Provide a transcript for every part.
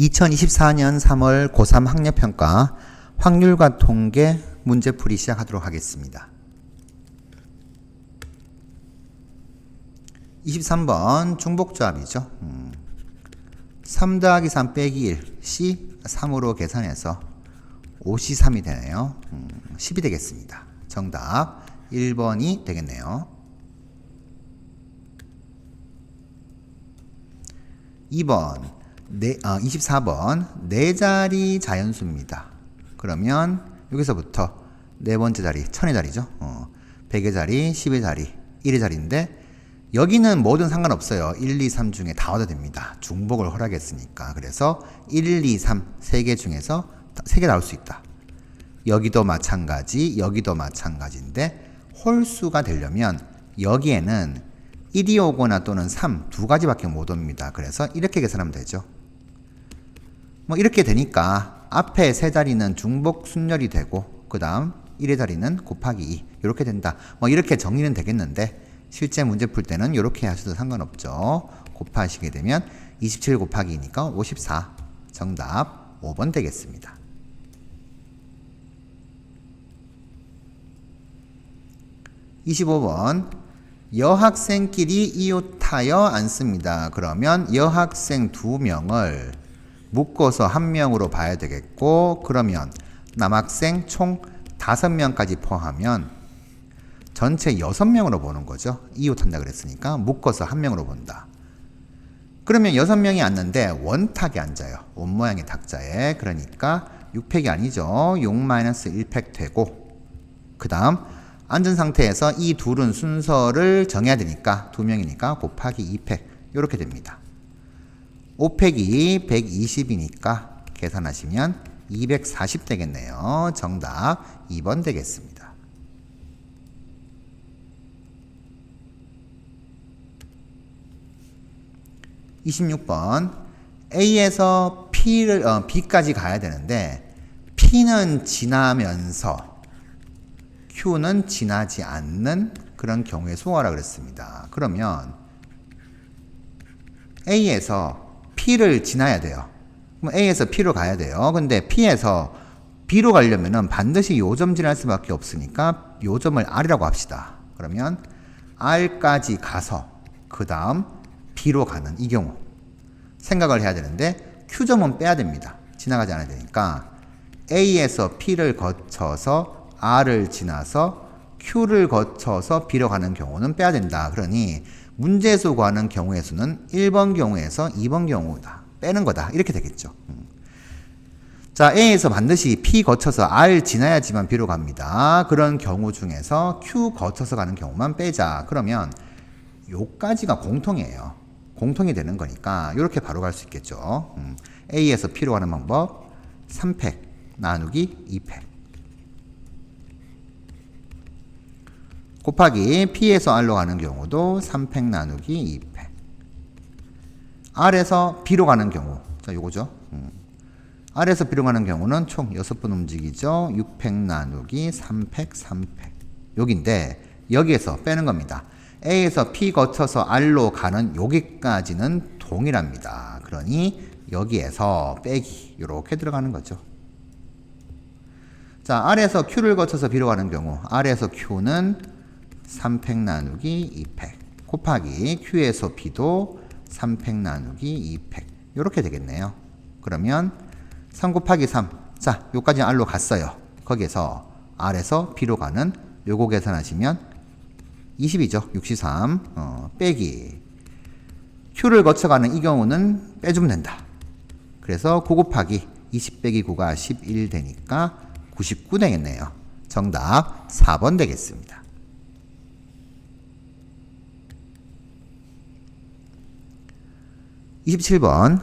2024년 3월 고3 학력평가 확률과 통계 문제풀이 시작하도록 하겠습니다. 23번 중복조합이죠. 3 더하기 3 빼기 1 C 3으로 계산해서 5C 3이 되네요. 10이 되겠습니다. 정답 1번이 되겠네요. 24번 네 자리 자연수입니다. 그러면 여기서부터 네 번째 자리, 1000의 자리죠. 100의 자리, 10의 자리, 1의 자리인데 여기는 뭐든 상관없어요. 1, 2, 3 중에 다 얻어도 됩니다. 중복을 허락했으니까. 그래서 1, 2, 3 세 개 중에서 3개 나올 수 있다. 여기도 마찬가지, 여기도 마찬가지인데 홀수가 되려면 여기에는 1이 오거나 또는 3 두 가지밖에 못 옵니다. 그래서 이렇게 계산하면 되죠. 이렇게 되니까 앞에 세 자리는 중복 순열이 되고 그 다음 1의 자리는 곱하기 2 이렇게 된다. 이렇게 정리는 되겠는데 실제 문제 풀 때는 이렇게 하셔도 상관없죠. 곱하시게 되면 27 곱하기 2니까 54. 정답 5번 되겠습니다. 25번 여학생끼리 이웃하여 앉습니다. 그러면 여학생 2명을 묶어서 1명으로 봐야 되겠고 그러면 남학생 총 5명까지 포함하면 전체 6명으로 보는 거죠. 이웃한다 그랬으니까 묶어서 1명으로 본다. 그러면 6명이 앉는데 원탁에 앉아요. 원모양의 탁자에. 그러니까 6팩이 아니죠. 6-1팩 되고 그 다음 앉은 상태에서 이 둘은 순서를 정해야 되니까 2명이니까 곱하기 2팩 이렇게 됩니다. 5팩이 120이니까 계산하시면 240 되겠네요. 정답 2번 되겠습니다. 26번 A에서 B까지 가야 되는데 P는 지나면서 Q는 지나지 않는 그런 경우의 수어라 그랬습니다. 그러면 A에서 P를 지나야 돼요. 그럼 A에서 P로 가야 돼요. 근데 P에서 B로 가려면은 반드시 요점 지날 수밖에 없으니까 요점을 R이라고 합시다. 그러면 R까지 가서 그 다음 B로 가는 이 경우 생각을 해야 되는데 Q점은 빼야 됩니다. 지나가지 않아야 되니까 A에서 P를 거쳐서 R을 지나서 Q를 거쳐서 B로 가는 경우는 빼야 된다. 그러니 문제에서 구하는 경우의 수는 1번 경우에서 2번 경우다. 빼는 거다. 이렇게 되겠죠. 자, A에서 반드시 P 거쳐서 R 지나야지만 B로 갑니다. 그런 경우 중에서 Q 거쳐서 가는 경우만 빼자. 그러면 요까지가 공통이에요. 공통이 되는 거니까 이렇게 바로 갈 수 있겠죠. A에서 P로 가는 방법 3팩 나누기 2팩 곱하기 P에서 R로 가는 경우도 3팩 나누기 2팩 R에서 B로 가는 경우 자 요거죠. R에서 B로 가는 경우는 총 6번 움직이죠. 6팩 나누기 3팩 3팩 여기인데 여기에서 빼는 겁니다. A에서 P 거쳐서 R로 가는 여기까지는 동일합니다. 그러니 여기에서 빼기 이렇게 들어가는 거죠. 자, R에서 Q를 거쳐서 B로 가는 경우 R에서 Q는 3팩 나누기 2팩 곱하기 Q에서 B도 3팩 나누기 2팩 이렇게 되겠네요. 그러면 3 곱하기 3 자, 요까지 R로 갔어요. 거기에서 R에서 B로 가는 요거 계산하시면 20이죠. 63 빼기 Q를 거쳐가는 이 경우는 빼주면 된다. 그래서 9 곱하기 20 빼기 9가 11 되니까 99 되겠네요. 정답 4번 되겠습니다. 27번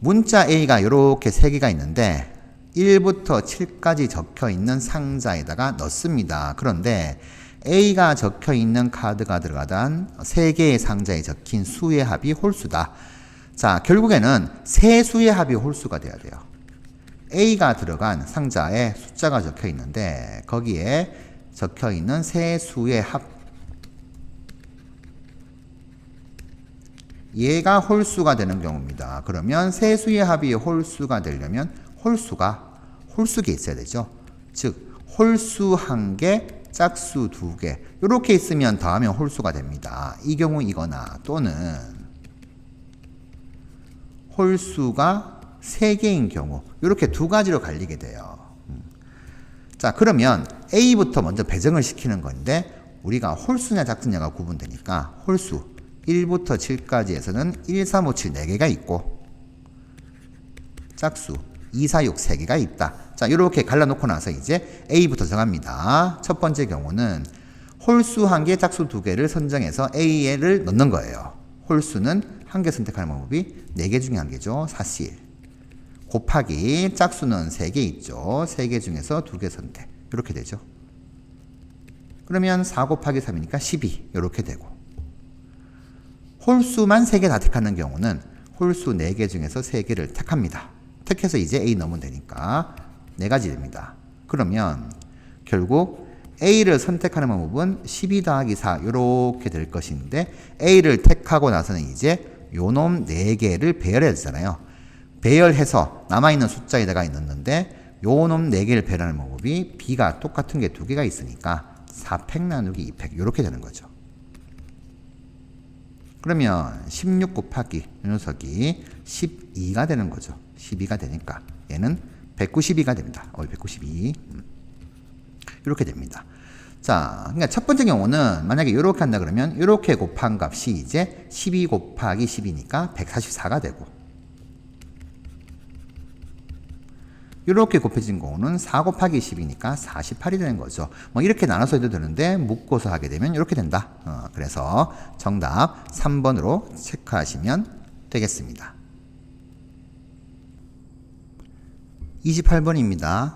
문자 A가 이렇게 3개가 있는데 1부터 7까지 적혀있는 상자에다가 넣습니다. 그런데 A가 적혀있는 카드가 들어가던 3개의 상자에 적힌 수의 합이 홀수다. 자, 결국에는 세 수의 합이 홀수가 돼야 돼요. A가 들어간 상자에 숫자가 적혀있는데 거기에 적혀있는 세 수의 합 얘가 홀수가 되는 경우입니다. 그러면 세 수의 합이 홀수가 되려면 홀수가 홀수계 있어야 되죠. 즉 홀수 1개, 짝수 2개 이렇게 있으면 더하면 홀수가 됩니다. 이 경우이거나 또는 홀수가 3개인 경우 이렇게 두 가지로 갈리게 돼요. 자, 그러면 A부터 먼저 배정을 시키는 건데 우리가 홀수냐 짝수냐가 구분되니까 홀수 1부터 7까지에서는 1, 3, 5, 7 4개가 있고 짝수 2, 4, 6 3개가 있다. 자, 이렇게 갈라놓고 나서 이제 A부터 정합니다. 첫 번째 경우는 홀수 1개, 짝수 2개를 선정해서 A를 넣는 거예요. 홀수는 1개 선택하는 방법이 4개 중에 1개죠. 4C1 곱하기 짝수는 3개 있죠. 3개 중에서 2개 선택 이렇게 되죠. 그러면 4 곱하기 3이니까 12 이렇게 되고 홀수만 3개 다 택하는 경우는 홀수 4개 중에서 3개를 택합니다. 택해서 이제 A 넣으면 되니까 4가지 됩니다. 그러면 결국 A를 선택하는 방법은 12 더하기 4 이렇게 될 것인데 A를 택하고 나서는 이제 요놈 4개를 배열해야 되잖아요. 배열해서 남아있는 숫자에다가 넣는데 요놈 4개를 배열하는 방법이 B가 똑같은 게 2개가 있으니까 4팩 나누기 2팩 이렇게 되는 거죠. 그러면 16 곱하기 이 녀석이 12가 되는 거죠. 12가 되니까 얘는 192가 됩니다. 192 이렇게 됩니다. 자, 그러니까 첫 번째 경우는 만약에 이렇게 한다 그러면 이렇게 곱한 값이 이제 12 곱하기 10이니까 144가 되고 이렇게 곱해진 경우는 4 곱하기 10이니까 48이 되는 거죠. 뭐 이렇게 나눠서 해도 되는데 묶어서 하게 되면 이렇게 된다. 그래서 정답 3번으로 체크하시면 되겠습니다. 28번입니다.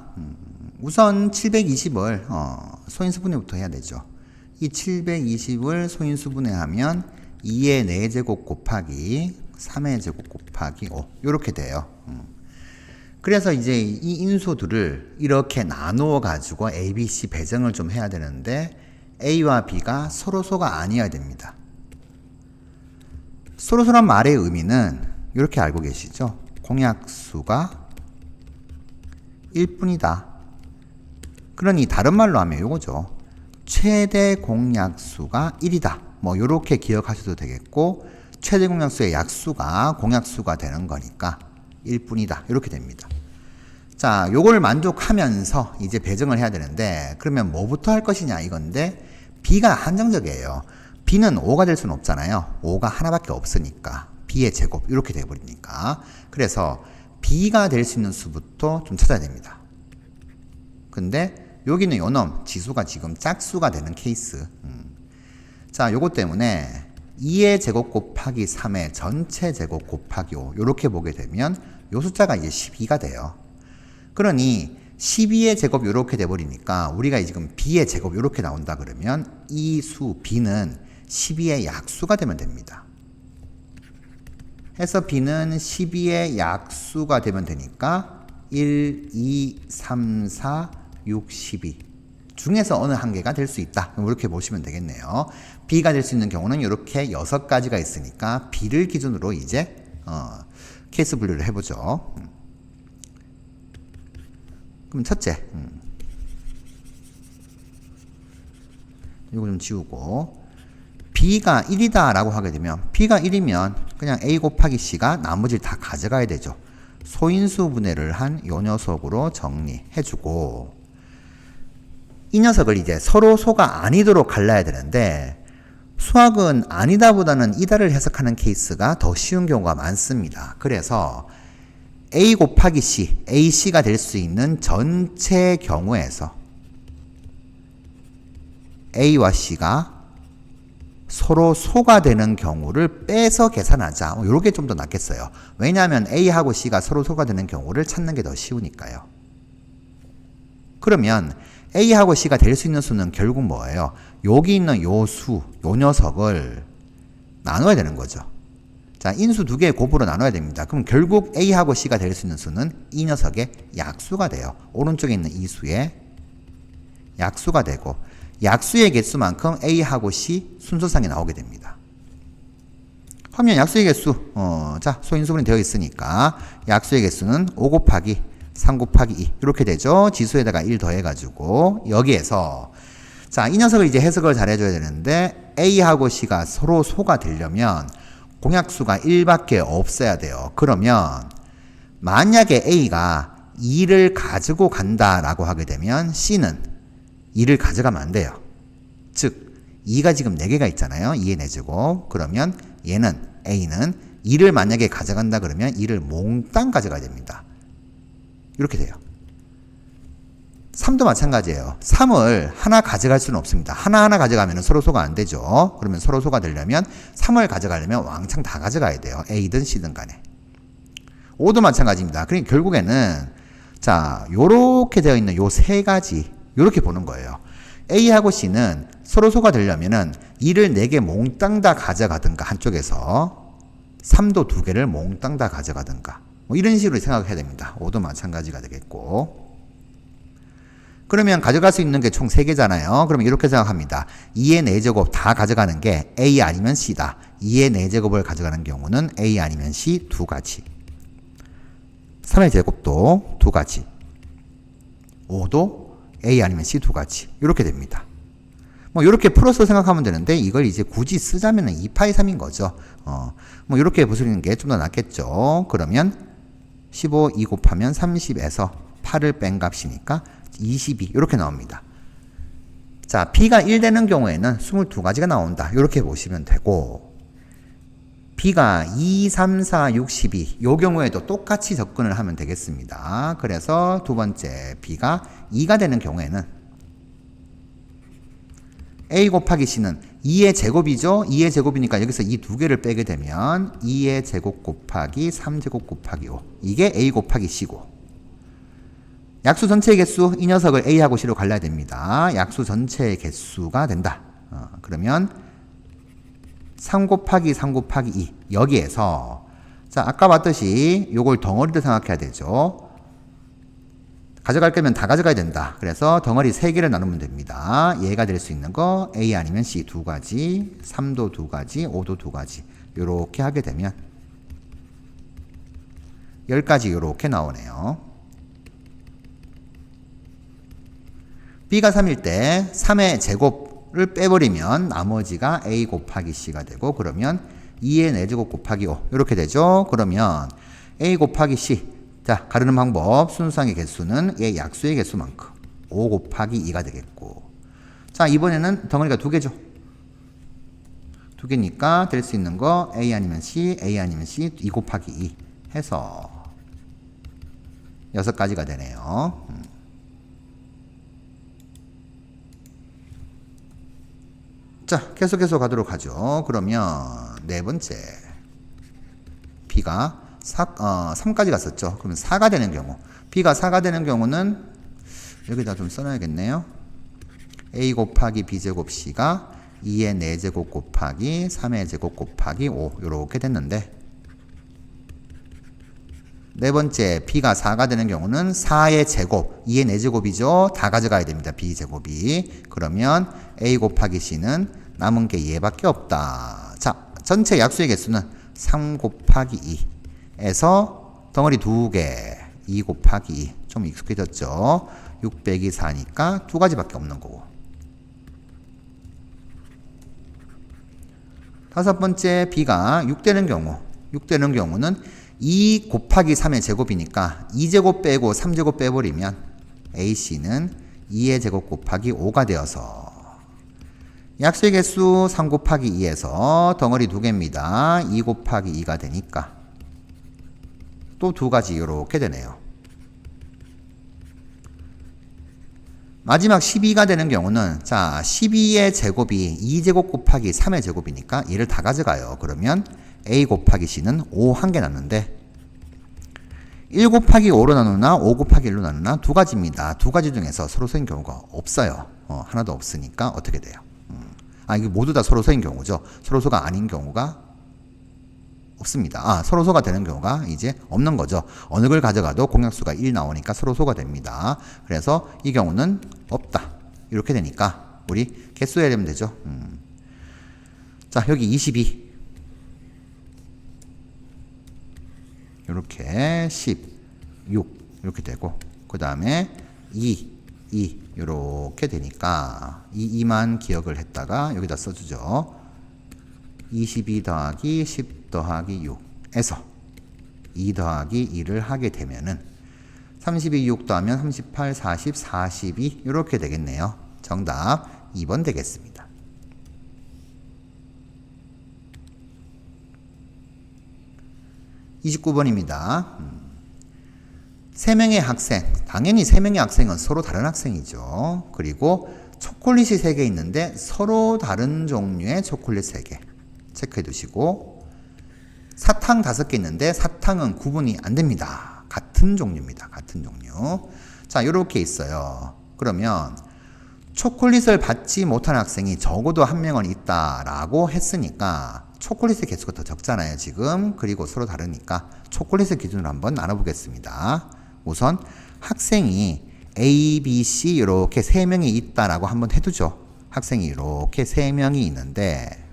우선 720을 소인수분해부터 해야 되죠. 이 720을 소인수분해하면 2의 4제곱 곱하기 3의 제곱 곱하기 5 이렇게 돼요. 그래서 이제 이 인수들을 이렇게 나누어 가지고 A, B, C 배정을 좀 해야 되는데 A와 B가 서로소가 아니어야 됩니다. 서로소란 말의 의미는 이렇게 알고 계시죠? 공약수가 1뿐이다. 그러니 다른 말로 하면 이거죠. 최대 공약수가 1이다. 뭐 이렇게 기억하셔도 되겠고 최대 공약수의 약수가 공약수가 되는 거니까 1뿐이다. 이렇게 됩니다. 자, 요걸 만족하면서 이제 배정을 해야 되는데 그러면 뭐부터 할 것이냐 이건데 B가 한정적이에요. B는 5가 될 수는 없잖아요. 5가 하나밖에 없으니까 B의 제곱 이렇게 돼버리니까 그래서 B가 될 수 있는 수부터 좀 찾아야 됩니다. 근데 여기는 요놈 지수가 지금 짝수가 되는 케이스. 자, 요것 때문에 2의 제곱 곱하기 3의 전체 제곱 곱하기 5 이렇게 보게 되면 요 숫자가 이제 12가 돼요. 그러니 12의 제곱 이렇게 돼버리니까 우리가 지금 B의 제곱 이렇게 나온다 그러면 이 수 B는 12의 약수가 되면 됩니다. 해서 B는 12의 약수가 되면 되니까 1, 2, 3, 4, 6, 12 중에서 어느 한 개가 될 수 있다. 이렇게 보시면 되겠네요. B가 될 수 있는 경우는 이렇게 6가지가 있으니까 B를 기준으로 이제 케이스 분류를 해보죠. 그럼 첫째, 이거 좀 지우고 B가 1이다 라고 하게 되면 B가 1이면 그냥 A 곱하기 C가 나머지를 다 가져가야 되죠. 소인수 분해를 한 요 녀석으로 정리해주고 이 녀석을 이제 서로 소가 아니도록 갈라야 되는데 수학은 아니다 보다는 이다를 해석하는 케이스가 더 쉬운 경우가 많습니다. 그래서 A 곱하기 C, AC가 될 수 있는 전체 경우에서 A와 C가 서로 소가 되는 경우를 빼서 계산하자. 이게 좀 더 낫겠어요. 왜냐하면 A하고 C가 서로 소가 되는 경우를 찾는 게 더 쉬우니까요. 그러면 A하고 C가 될 수 있는 수는 결국 뭐예요? 여기 있는 요 수, 요 녀석을 나눠야 되는 거죠. 자, 인수 두 개의 곱으로 나눠야 됩니다. 그럼 결국 A하고 C가 될 수 있는 수는 이 녀석의 약수가 돼요. 오른쪽에 있는 이 수의 약수가 되고 약수의 개수만큼 A하고 C 순서상에 나오게 됩니다. 화면 약수의 개수, 자, 소인수분이 되어 있으니까 약수의 개수는 5 곱하기 3 곱하기 2 이렇게 되죠. 지수에다가 1 더해가지고 여기에서 자, 이 녀석을 이제 해석을 잘 해줘야 되는데 A하고 C가 서로 소가 되려면 공약수가 1밖에 없어야 돼요. 그러면 만약에 A가 2를 가지고 간다라고 하게 되면 C는 2를 가져가면 안 돼요. 즉 2가 지금 4개가 있잖아요. 2의 4제곱. 그러면 얘는 A는 2를 만약에 가져간다 그러면 2를 몽땅 가져가야 됩니다. 이렇게 돼요. 3도 마찬가지예요. 3을 하나 가져갈 수는 없습니다. 하나하나 가져가면 서로 소가 안 되죠. 그러면 서로 소가 되려면 3을 가져가려면 왕창 다 가져가야 돼요. A든 C든 간에. 5도 마찬가지입니다. 그러니까 결국에는 자, 요렇게 되어 있는 요 세 가지 요렇게 보는 거예요. A하고 C는 서로 소가 되려면은 2를 4개 몽땅 다 가져가든가 한쪽에서 3도 2개를 몽땅 다 가져가든가 뭐 이런 식으로 생각해야 됩니다. 5도 마찬가지가 되겠고 그러면 가져갈 수 있는 게 총 3개잖아요. 그러면 이렇게 생각합니다. 2의 4제곱 다 가져가는 게 A 아니면 C다. 2의 4제곱을 가져가는 경우는 A 아니면 C 2가지. 3의 제곱도 2가지. 5도 A 아니면 C 2가지. 이렇게 됩니다. 뭐 이렇게 풀어서 생각하면 되는데 이걸 이제 굳이 쓰자면은 2파이 3인 거죠. 뭐 이렇게 부수리는 게 좀 더 낫겠죠. 그러면 15, 2 곱하면 30에서 8을 뺀 값이니까 22 이렇게 나옵니다. 자, B가 1 되는 경우에는 22가지가 나온다. 이렇게 보시면 되고 B가 2, 3, 4, 6, 12 요 경우에도 똑같이 접근을 하면 되겠습니다. 그래서 두 번째 B가 2가 되는 경우에는 A 곱하기 C는 2의 제곱이죠. 2의 제곱이니까 여기서 이 2개를 빼게 되면 2의 제곱 곱하기 3제곱 곱하기 5 이게 A 곱하기 C고 약수 전체의 개수 이 녀석을 A하고 C로 갈라야 됩니다. 약수 전체의 개수가 된다. 그러면 3 곱하기 3 곱하기 2 여기에서 자 아까 봤듯이 요걸 덩어리로 생각해야 되죠. 가져갈 거면 다 가져가야 된다. 그래서 덩어리 3개를 나누면 됩니다. 얘가 될 수 있는 거 A 아니면 C 2가지 3도 2가지 5도 2가지 요렇게 하게 되면 10가지 요렇게 나오네요. B가 3일 때 3의 제곱을 빼버리면 나머지가 A 곱하기 C가 되고 그러면 2의 4제곱 곱하기 5 이렇게 되죠. 그러면 A 곱하기 C 자 가르는 방법 순수항의 개수는 얘 약수의 개수만큼 5 곱하기 2가 되겠고 자 이번에는 덩어리가 2개죠. 2개니까 될 수 있는 거 A 아니면 C, A 아니면 C 2 곱하기 2 해서 6가지가 되네요. 자, 계속해서 가도록 하죠. 그러면 네 번째 B가 3까지 갔었죠. 그러면 4가 되는 경우 B가 4가 되는 경우는 여기다 좀 써놔야겠네요. A 곱하기 B제곱 C가 2의 4제곱 곱하기 3의 제곱 곱하기 5 이렇게 됐는데 네 번째 B가 4가 되는 경우는 4의 제곱 2의 4제곱이죠. 다 가져가야 됩니다. B제곱이. 그러면 A 곱하기 C는 남은 게 얘밖에 없다. 자, 전체 약수의 개수는 3 곱하기 2에서 덩어리 2개 2 곱하기 2 좀 익숙해졌죠. 6 빼기 4니까 2가지밖에 없는 거고 다섯 번째 B가 6 되는 경우는 2 곱하기 3의 제곱이니까 2제곱 빼고 3제곱 빼버리면 AC는 2의 제곱 곱하기 5가 되어서 약수의 개수 3 곱하기 2에서 덩어리 2개입니다. 2 곱하기 2가 되니까 또 2가지 이렇게 되네요. 마지막 12가 되는 경우는 자 12의 제곱이 2제곱 곱하기 3의 제곱이니까 얘를 다 가져가요. 그러면 A 곱하기 C는 5 한 개 났는데 1 곱하기 5로 나누나 5 곱하기 1로 나누나 2가지입니다. 2가지 중에서 서로서인 경우가 없어요. 하나도 없으니까 어떻게 돼요? 이게 모두 다 서로서인 경우죠. 서로소가 아닌 경우가 없습니다. 서로소가 되는 경우가 이제 없는 거죠. 어느 걸 가져가도 공약수가 1 나오니까 서로소가 됩니다. 그래서 이 경우는 없다. 이렇게 되니까 우리 개수해야 되면 되죠. 자 여기 22 요렇게 10, 6 이렇게 되고 그 다음에 2 이렇게 되니까 2만 기억을 했다가 여기다 써주죠. 22 더하기 10 더하기 6에서 2 더하기 2를 하게 되면은 32, 6 더하면 38, 40, 42 이렇게 되겠네요. 정답 2번 되겠습니다. 29번입니다. 3명의 학생, 당연히 3명의 학생은 서로 다른 학생이죠. 그리고 초콜릿이 3개 있는데 서로 다른 종류의 초콜릿 3개 체크해 두시고 사탕 5개 있는데 사탕은 구분이 안 됩니다. 같은 종류입니다. 같은 종류. 자, 이렇게 있어요. 그러면 초콜릿을 받지 못한 학생이 적어도 1명은 있다라고 했으니까 초콜릿의 개수가 더 적잖아요, 지금. 그리고 서로 다르니까 초콜릿을 기준으로 한번 나눠보겠습니다. 우선 학생이 A, B, C 이렇게 3명이 있다라고 한번 해두죠. 학생이 이렇게 3명이 있는데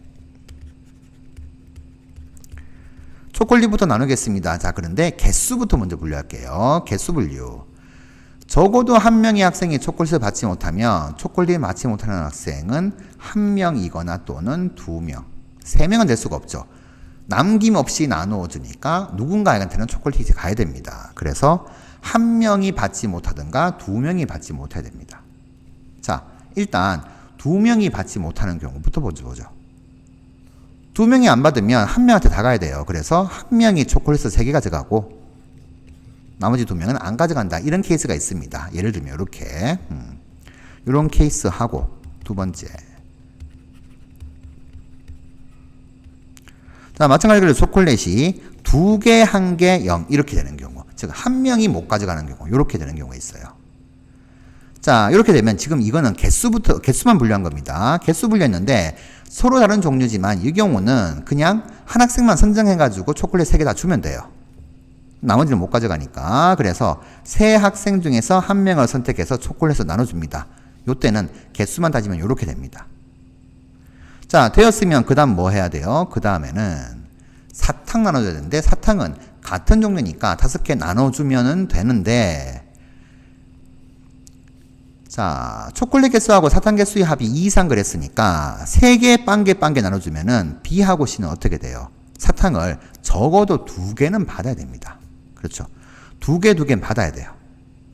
초콜릿부터 나누겠습니다. 자, 그런데 개수부터 먼저 분류할게요. 개수 분류. 적어도 1명의 학생이 초콜릿을 받지 못하면 초콜릿을 받지 못하는 학생은 1명이거나 또는 2명. 3명은 될 수가 없죠. 남김없이 나누어주니까 누군가한테는 초콜릿이 가야 됩니다. 그래서 1명이 받지 못하든가 2명이 받지 못해야 됩니다. 자, 일단 2명이 받지 못하는 경우부터 먼저 보죠. 2명이 안 받으면 1명한테 다 가야 돼요. 그래서 1명이 초콜릿을 3개 가져가고 나머지 2명은 안 가져간다. 이런 케이스가 있습니다. 예를 들면 이렇게 이런 케이스 하고 두 번째. 자, 마찬가지로 초콜릿이 2개, 1개, 0 이렇게 되는 경우, 즉 1명이 못 가져가는 경우 이렇게 되는 경우가 있어요. 자, 이렇게 되면 지금 이거는 개수만 분류한 겁니다. 개수 분류했는데 서로 다른 종류지만 이 경우는 그냥 한 학생만 선정해가지고 초콜릿 3개 다 주면 돼요. 나머지는 못 가져가니까. 그래서 3학생 중에서 1명을 선택해서 초콜릿을 나눠줍니다. 요때는 개수만 따지면 이렇게 됩니다. 자, 되었으면 그 다음 뭐 해야 돼요? 그 다음에는 사탕 나눠줘야 되는데 사탕은 같은 종류니까 5개 나눠주면 되는데 자, 초콜릿 개수하고 사탕 개수의 합이 2 이상 그랬으니까 3개 빵개 나눠주면은 B하고 C는 어떻게 돼요? 사탕을 적어도 2개는 받아야 됩니다. 그렇죠. 2개는 받아야 돼요.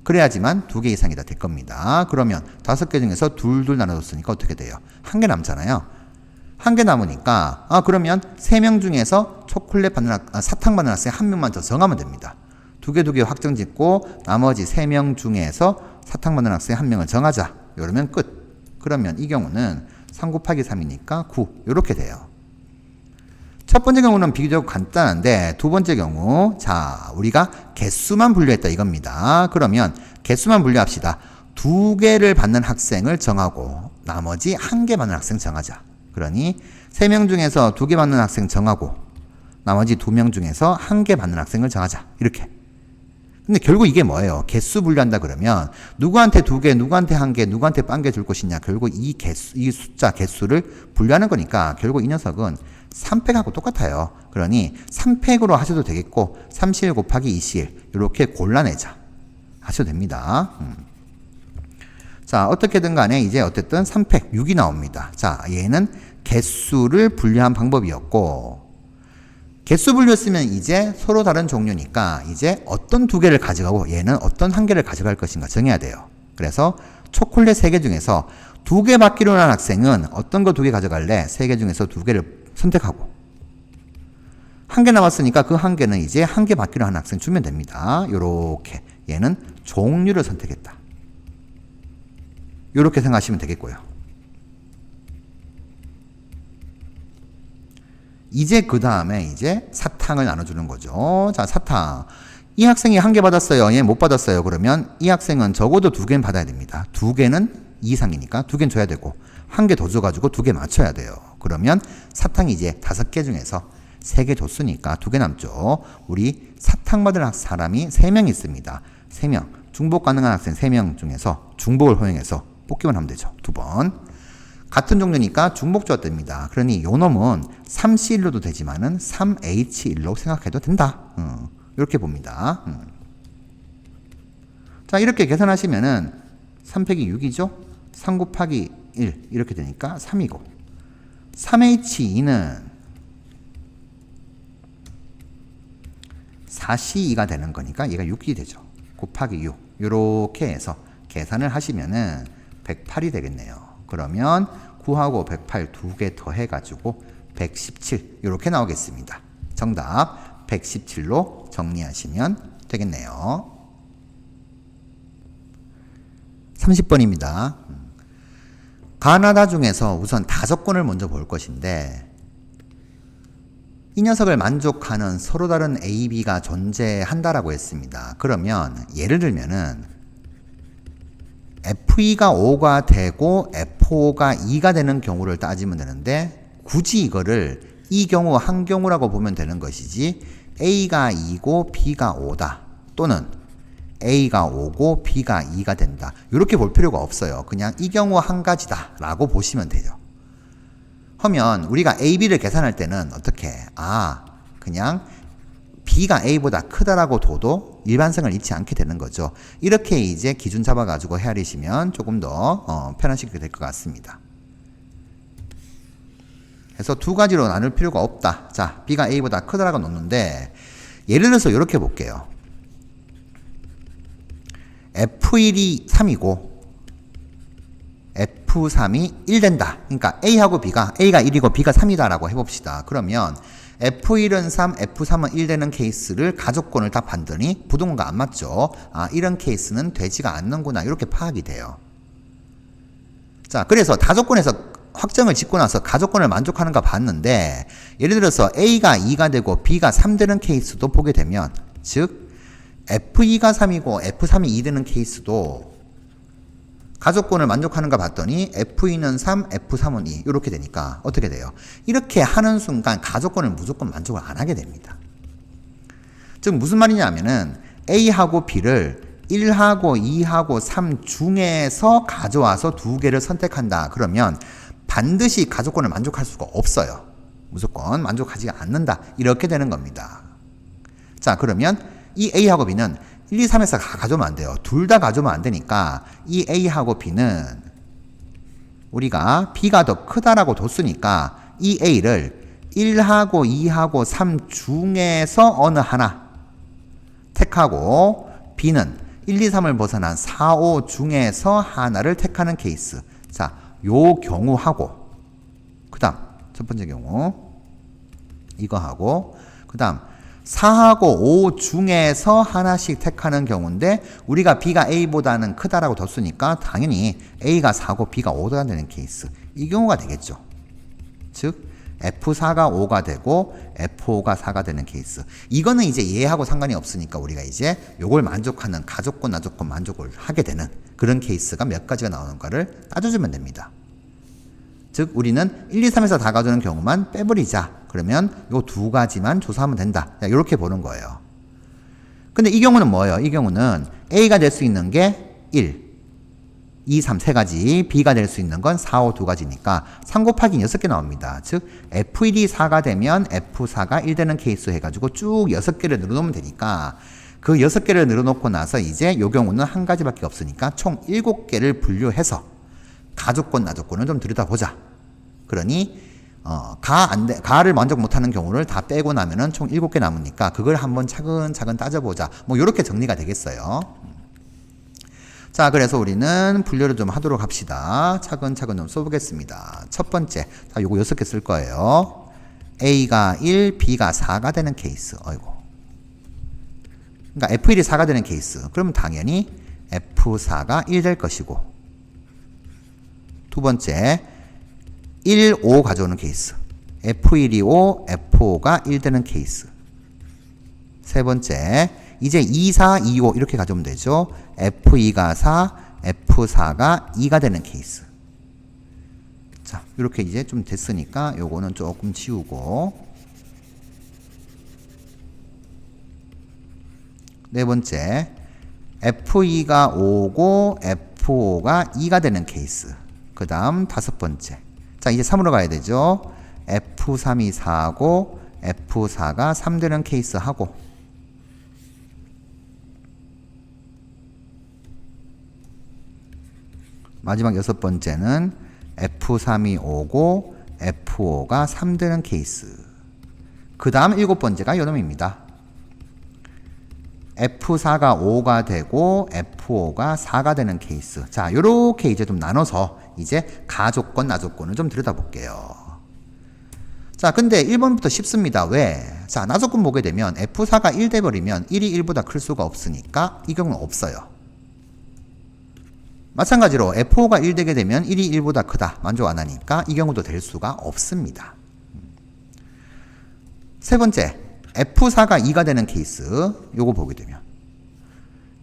그래야지만 2개 이상이 다 될 겁니다. 그러면 5개 중에서 둘 나눠줬으니까 어떻게 돼요? 1개 남잖아요. 1개 남으니까 그러면 3명 중에서 초콜릿 받는 사탕 받는 학생 1명만 더 정하면 됩니다. 2개 확정 짓고 나머지 3명 중에서 사탕 받는 학생 1명을 정하자. 이러면 끝. 그러면 이 경우는 3 곱하기 3이니까 9 이렇게 돼요. 첫 번째 경우는 비교적 간단한데 두 번째 경우 자, 우리가 개수만 분류했다 이겁니다. 그러면 개수만 분류합시다. 2개를 받는 학생을 정하고 나머지 1개 받는 학생 정하자. 그러니 3명 중에서 2개 받는 학생 정하고 나머지 2명 중에서 1개 받는 학생을 정하자. 이렇게. 근데 결국 이게 뭐예요? 개수 분류한다 그러면 누구한테 2개, 누구한테 1개, 누구한테 빵개 줄 것이냐. 결국 이 숫자 개수를 분류하는 거니까 결국 이 녀석은 3팩하고 똑같아요. 그러니 3팩으로 하셔도 되겠고 3실 곱하기 2실 이렇게 골라내자 하셔도 됩니다. 자, 어떻게든 간에 이제 어쨌든 3팩 6이 나옵니다. 자, 얘는 개수를 분류한 방법이었고 개수 분류했으면 이제 서로 다른 종류니까 이제 어떤 2개를 가져가고 얘는 어떤 1개를 가져갈 것인가 정해야 돼요. 그래서 초콜릿 3개 중에서 2개 받기로 한 학생은 어떤 거 2개 가져갈래? 3개 중에서 2개를 선택하고 1개 남았으니까 그 1개는 이제 1개 받기로 한 학생 주면 됩니다. 요렇게 얘는 종류를 선택했다. 요렇게 생각하시면 되겠고요. 이제 그 다음에 이제 사탕을 나눠주는 거죠. 자, 사탕. 이 학생이 1개 받았어요. 얘 못 받았어요. 그러면 이 학생은 적어도 2개는 받아야 됩니다. 2개는 2 이상이니까 2개는 줘야 되고 1개 더 줘가지고 2개 맞춰야 돼요. 그러면 사탕이 이제 5개 중에서 3개 줬으니까 2개 남죠. 우리 사탕 받을 사람이 3명 있습니다. 3명. 중복 가능한 학생 3명 중에서 중복을 허용해서 뽑기만 하면 되죠. 2번. 같은 종류니까 중복 줘야 됩니다. 그러니 요 놈은 3C1로도 되지만은 3H1로 생각해도 된다. 이렇게 봅니다. 자, 이렇게 계산하시면은 3 빼기 6이죠? 3 곱하기 1 이렇게 되니까 3이고 3H2는 4C2가 되는 거니까 얘가 6이 되죠. 곱하기 6 이렇게 해서 계산을 하시면은 108이 되겠네요. 그러면 9하고 108 두 개 더 해가지고 117 이렇게 나오겠습니다. 정답 117로 정리하시면 되겠네요. 30번입니다. 가나다 중에서 우선 다섯권을 먼저 볼 것인데 이 녀석을 만족하는 서로 다른 A, B가 존재한다라고 했습니다. 그러면 예를 들면은 F2가 5가 되고 F5가 2가 되는 경우를 따지면 되는데 굳이 이거를 이 경우 한 경우라고 보면 되는 것이지 A가 2고 B가 5다 또는 A가 5고 B가 2가 된다 이렇게 볼 필요가 없어요. 그냥 이 경우 한 가지다 라고 보시면 돼요. 하면 우리가 A, B를 계산할 때는 어떻게 그냥 B가 A보다 크다라고 둬도 일반성을 잃지 않게 되는 거죠. 이렇게 이제 기준 잡아가지고 헤아리시면 조금 더 편하시게 될 것 같습니다. 그래서 두 가지로 나눌 필요가 없다. 자, B가 A보다 크다라고 놓는데 예를 들어서 이렇게 볼게요. F1이 3이고 F3이 1 된다. 그러니까 A하고 B가 A가 1이고 B가 3이다 라고 해봅시다. 그러면 F1은 3, F3은 1 되는 케이스를 가족권을 다 봤더니 부동원과 안 맞죠. 이런 케이스는 되지가 않는구나. 이렇게 파악이 돼요. 자, 그래서 다족권에서 확정을 짓고 나서 가족권을 만족하는가 봤는데 예를 들어서 A가 2가 되고 B가 3 되는 케이스도 보게 되면 즉 F2가 3이고 F3이 2 되는 케이스도 가족권을 만족하는가 봤더니 F2는 3, F3은 2 이렇게 되니까 어떻게 돼요? 이렇게 하는 순간 가족권을 무조건 만족을 안 하게 됩니다. 즉 무슨 말이냐면은 A하고 B를 1하고 2하고 3 중에서 가져와서 두 개를 선택한다. 그러면 반드시 가족권을 만족할 수가 없어요. 무조건 만족하지 않는다. 이렇게 되는 겁니다. 자, 그러면 이 A하고 B는 1, 2, 3에서 가져오면 안 돼요. 둘 다 가져오면 안 되니까 이 A하고 B는 우리가 B가 더 크다라고 뒀으니까 이 A를 1하고 2하고 3 중에서 어느 하나 택하고 B는 1, 2, 3을 벗어난 4, 5 중에서 하나를 택하는 케이스. 자, 요 경우하고 그 다음 첫 번째 경우 이거 하고 그 다음 4하고 5 중에서 하나씩 택하는 경우인데 우리가 B가 A보다는 크다라고 뒀으니까 당연히 A가 4고 B가 5가 되는 케이스. 이 경우가 되겠죠. 즉 F4가 5가 되고 F5가 4가 되는 케이스. 이거는 이제 얘하고 상관이 없으니까 우리가 이제 요걸 만족하는 가족권, 나족권 만족을 하게 되는 그런 케이스가 몇 가지가 나오는가를 따져주면 됩니다. 즉 우리는 1, 2, 3에서 다 가져오는 경우만 빼버리자. 그러면 요 두 가지만 조사하면 된다. 이렇게 보는 거예요. 근데 이 경우는 뭐예요? 이 경우는 A가 될 수 있는 게 1, 2, 3 세 가지, B가 될 수 있는 건 4, 5 두 가지니까 3 곱하기 6개 나옵니다. 즉 F1이 4가 되면 F4가 1 되는 케이스 해가지고 쭉 6개를 늘어놓으면 되니까 그 6개를 늘어놓고 나서 이제 요 경우는 한 가지밖에 없으니까 총 7개를 분류해서 가족권, 나족권을 좀 들여다보자. 그러니 가를 만족 못하는 경우를 다 빼고 나면은 총 7개 남으니까 그걸 한번 차근차근 따져보자. 뭐 요렇게 정리가 되겠어요. 자, 그래서 우리는 분류를 좀 하도록 합시다. 차근차근 좀 써보겠습니다. 첫 번째, 자, 요거 6개 쓸 거예요. A가 1, B가 4가 되는 케이스. 어이고. 그러니까 F1이 4가 되는 케이스. 그러면 당연히 F4가 1 될 것이고. 두 번째, 1, 5 가져오는 케이스. F1이 5, F5가 1 되는 케이스. 세 번째, 이제 2, 4, 2, 5 이렇게 가져오면 되죠. F2가 4, F4가 2가 되는 케이스. 자, 이렇게 이제 좀 됐으니까 요거는 조금 지우고. 네 번째, F2가 5고 F5가 2가 되는 케이스. 그 다음 다섯 번째. 자, 이제 3으로 가야 되죠. F3이 4고 F4가 3 되는 케이스 하고 마지막 여섯 번째는 F3이 오고 F5가 3 되는 케이스. 그 다음 일곱 번째가 요놈입니다. F4가 5가 되고 F5가 4가 되는 케이스. 자, 요렇게 이제 좀 나눠서 이제 가조건, 나조건을 좀 들여다볼게요. 자, 근데 1번부터 쉽습니다. 왜? 자, 나조건 보게 되면 F4가 1 돼버리면 1이 1보다 클 수가 없으니까 이 경우는 없어요. 마찬가지로 F5가 1 되게 되면 1이 1보다 크다. 만족 안 하니까 이 경우도 될 수가 없습니다. 세 번째, F4가 2가 되는 케이스. 요거 보게 되면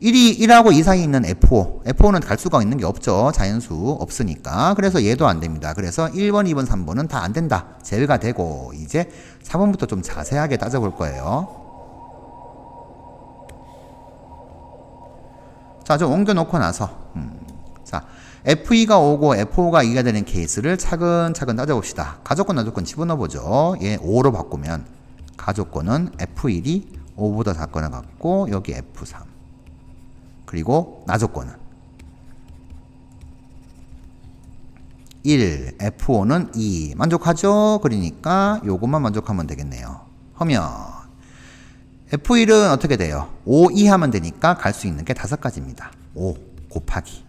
1이 1하고 2 사이에 있는 F5는 갈 수가 있는 게 없죠. 자연수 없으니까. 그래서 얘도 안 됩니다. 그래서 1번, 2번, 3번은 다 안 된다. 제외가 되고 이제 4번부터 좀 자세하게 따져볼 거예요. 자, 좀 옮겨놓고 나서 자, F2가 오고 F5가 2가 되는 케이스를 차근차근 따져봅시다. 가조건, 나조건 집어넣어보죠. 얘 5로 바꾸면 가조건은 F1이 5보다 작거나 같고 여기 F3. 그리고 나조건은 1, F5는 2. 만족하죠? 그러니까 요것만 만족하면 되겠네요. 하면 F1은 어떻게 돼요? 5 이하면 되니까 갈 수 있는 게 5가지입니다. 5 곱하기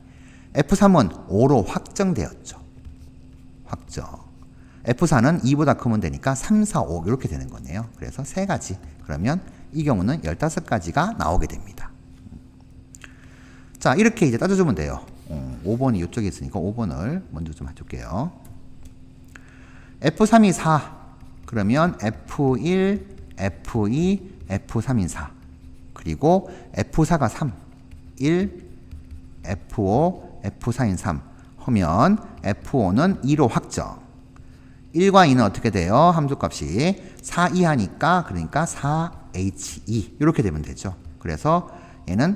F3은 5로 확정되었죠. 확정. F4는 2보다 크면 되니까 3, 4, 5 이렇게 되는 거네요. 그래서 3가지. 그러면 이 경우는 15가지가 나오게 됩니다. 자, 이렇게 이제 따져주면 돼요. 5번이 이쪽에 있으니까 5번을 먼저 좀 해줄게요. F3이 4. 그러면 F1, F2, F3인 4. 그리고 F4가 3. 1, F5, F4인 3. 하면 F5는 2로 확정. 1과 2는 어떻게 돼요? 함수값이 4 이하니까 그러니까 4H2 이렇게 되면 되죠. 그래서 얘는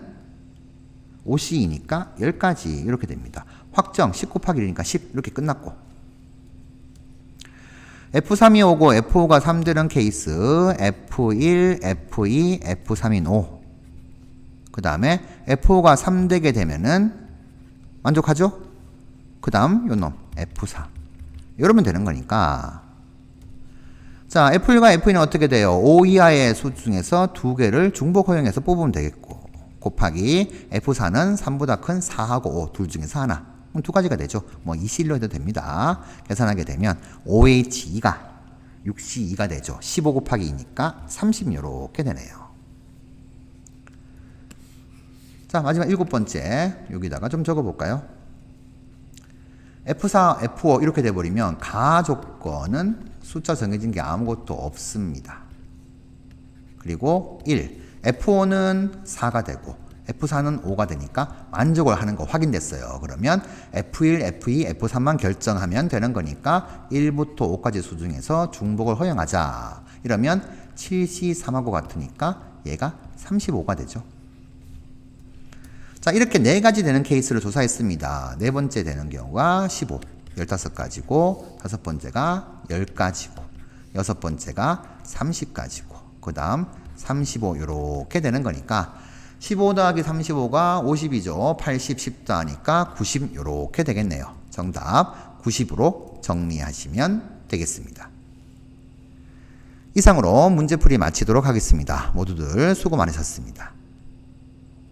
OC이니까 10가지 이렇게 됩니다. 확정 10 곱하기 1이니까 10 이렇게 끝났고 F3이 오고 F5가 3 되는 케이스 F1, F2, F3인 5. 그 다음에 F5가 3 되게 되면은 만족하죠? 그 다음 요놈 F4 이러면 되는 거니까 자 F1과 F2는 어떻게 돼요? 5 이하의 수 중에서 2개를 중복 허용해서 뽑으면 되겠고 곱하기 F4는 3보다 큰 4하고 5 둘 중에서 하나. 그럼 2가지가 되죠. 뭐 이실로 해도 됩니다. 계산하게 되면 5H2가 6C2가 되죠. 15 곱하기 2니까 30 이렇게 되네요. 자, 마지막 7번째 여기다가 좀 적어볼까요? F4, F5 이렇게 돼버리면 가조건은 숫자 정해진 게 아무것도 없습니다. 그리고 1. F5는 4가 되고 F4는 5가 되니까 만족을 하는 거 확인됐어요. 그러면 F1, F2, F3만 결정하면 되는 거니까 1부터 5까지 수 중에서 중복을 허용하자. 이러면 7C3하고 같으니까 얘가 35가 되죠. 자, 이렇게 4가지 되는 케이스를 조사했습니다. 네 번째 되는 경우가 15, 15가지고 다섯 번째가 10가지고 여섯 번째가 30가지고 그 다음 35 이렇게 되는 거니까 15 더하기 35가 50이죠. 80, 10 더하니까 90 이렇게 되겠네요. 정답 90으로 정리하시면 되겠습니다. 이상으로 문제풀이 마치도록 하겠습니다. 모두들 수고 많으셨습니다.